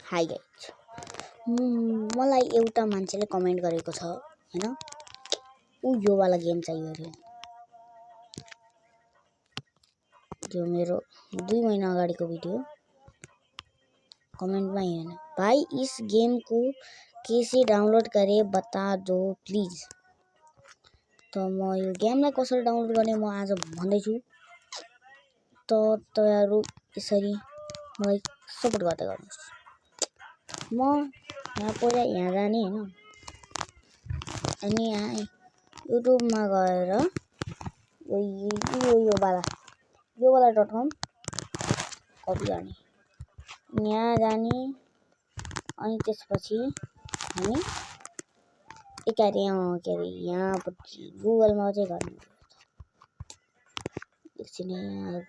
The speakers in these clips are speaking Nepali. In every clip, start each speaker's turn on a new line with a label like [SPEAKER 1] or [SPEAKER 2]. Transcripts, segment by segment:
[SPEAKER 1] हाई गाइज, मलाई एउटा मान्छेले कमेन्ट गरेको छ हैन, यो वाला गेम चाहियो अरे। त्यो मेरो 2 महिना अगाडिको भिडियो कमेन्टमा हैन, भाई इस गेम को कैसे डाउनलोड करे बता दो प्लिज। त म यो गेमलाई कसरी डाउनलोड गर्ने म आज भन्दैछु। त तपाईहरु यसरी मलाई सपोर्ट गर्दै गर्नुस्। म यहाँ पहिला यहाँ जाने हैन, अनि यहाँ युट्युबमा गएर यो वाला .com कपी गर्ने, यहाँ जाने, अनि त्यसपछि हामी के अरे यहाँपछि गुगलमा चाहिँ गर्ने। एकछिन यहाँ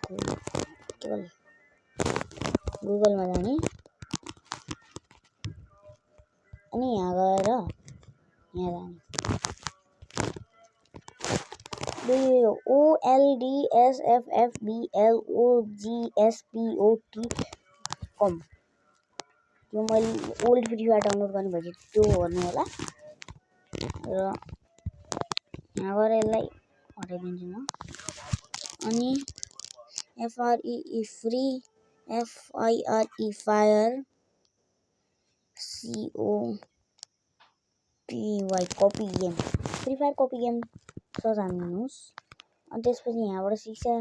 [SPEAKER 1] गुगलमा जाने, अनि यहाँ गएर यहाँ जाने OLDSFFBLOGSPOT.com। यो मैले ओल्ड फ्री फायर डाउनलोड गर्ने भएपछि त्यो गर्नु होला र यहाँ गएर यसलाई हटाइदिन्छु म। अनि FREE Free FIRE Fire COPY copy game, Free Fire copy game search हान्नुस्। अनि त्यसपछि यहाँबाट शिक्षा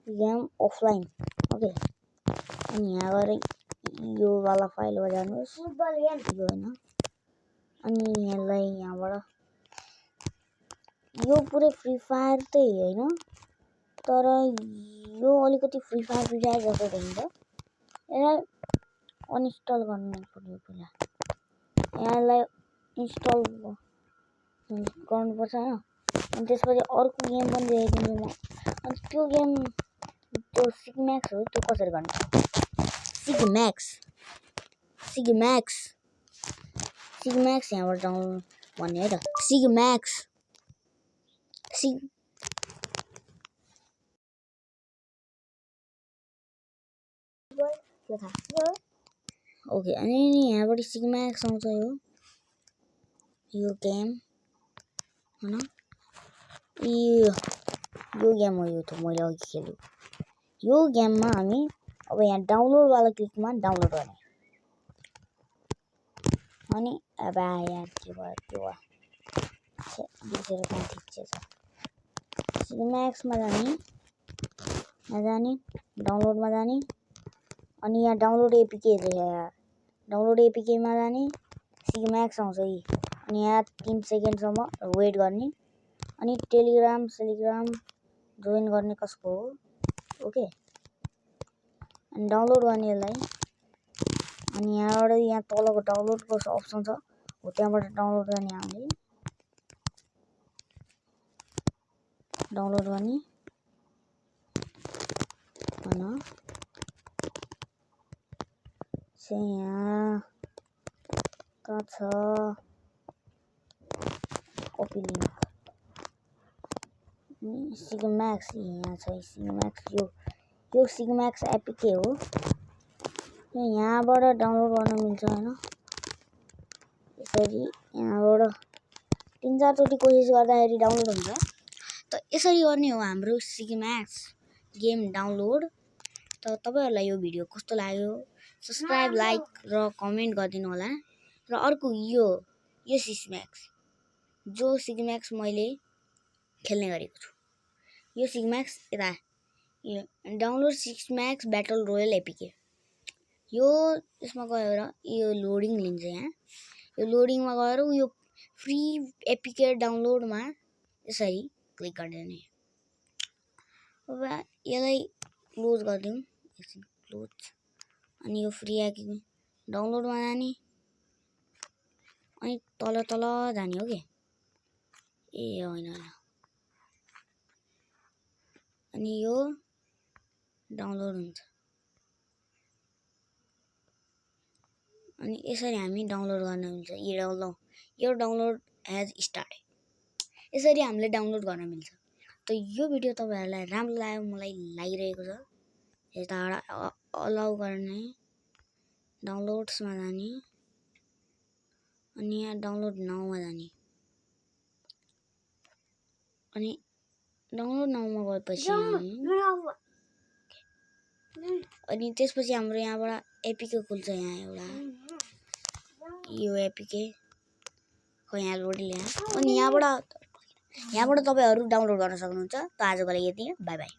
[SPEAKER 1] गेम अफलाइन, ओके। अनि यहाँ गएर यो वाला फाइलमा जानुस्, यो हैन। अनि यसलाई यहाँबाट यो पुरै फ्री फायर त हैन, तर यो अलिकति फ्री फायर जस्तो देखिन्छ। यसलाई अनइन्स्टल गर्नु पर्यो पहिला, यसलाई इन्स्टल गर्नुपर्छ हैन। अनि त्यसपछि अर्को गेम पनि देखाइदिन्छु म। अनि त्यो गेम त्यो सिगम्याक्स हो, त्यो कसरी गर्ने? सिगम्याक्स यहाँबाट डाउनलोड भन्ने है त, सिगम्याक्स ओके। अनि यहाँबाट सिगम्याक्स आउँछ यो गेम हैन, यो गेम हो, यो त मैले अघि खेलेँ। यो गेममा हामी अब यहाँ डाउनलोड वाला क्लिकमा डाउनलोड गर्ने। अनि अब यहाँ के भयो त्यो बिर्सेर कहाँ ठिक छ। सिगम्याक्समा जाने, यहाँ जाने, डाउनलोडमा जाने, अनि यहाँ डाउनलोड एपीके डाउनलोड एपीकेमा जाने, सिगम्याक्स आउँछ यी। अनि यहाँ 3 सेकेन्डसम्म वेट गर्ने, अनि टेलिग्राम जोइन गर्ने कसको हो, ओके। अनि डाउनलोड गर्ने यसलाई, अनि यहाँबाट यहाँ तलको डाउनलोडको अप्सन छ हो, त्यहाँबाट डाउनलोड गर्ने हामीले डाउनलोड गर्ने हैन। यहाँ कहाँ छ कपी लिंक, सिगम्याक्स यहाँ छ। सिगम्याक्स यो सिगम्याक्स एपीके हो, यहाँबाट डाउनलोड गर्न मिल्छ हैन। यसरी यहाँबाट 3-4 चोटि कोसिस गर्दाखेरि डाउनलोड हुन्छ। त यसरी गर्ने हो हाम्रो सिगम्याक्स गेम डाउनलोड। त तपाईहरुलाई यो भिडियो कस्तो लाग्यो सब्स्क्राइब, लाइक र कमेन्ट गरिदिनु होला। र अर्को यो सिगम्याक्स मैले खेल्ने गरेको छु। यो सिगम्याक्स यता यो डाउनलोड सिगम्याक्स ब्याटल रोयल एपीके। यो यसमा गएर यो लोडिङ लिन्छ। यहाँ यो लोडिङमा गएर यो फ्री एपीके डाउनलोडमा यसरी क्लिक गरिदिने। अब यसलाई क्लोज गरिदिउँ, एकछिन क्लोज। अनि यो फ्री एपीके डाउनलोडमा जाने, अनि तल जाने हो के। ए हैन, अनि यो डाउनलोड हुन्छ। अनि यसरी हामी डाउनलोड गर्न मिल्छ। यो डाउनलोड हैज स्टार्टेड। यसरी हामीले डाउनलोड गर्न मिल्छ। त यो भिडियो तपाईहरुलाई राम्रो लाग्यो, मलाई लागिरहेको छ। यताबाट अलाउ गर्ने डाउनलोड्समा जाने अनि यहाँ डाउनलोड नाउमा जाने अनि डाउनलोड नाउमा गएपछि अनि त्यसपछि हाम्रो यहाँबाट एपीके खुल्छ। यहाँ एउटा यो एपीके यहाँ लोड लिएर अनि यहाँबाट तपाईँहरू डाउनलोड गर्न सक्नुहुन्छ। त आजको लागि यति, बाई बाई।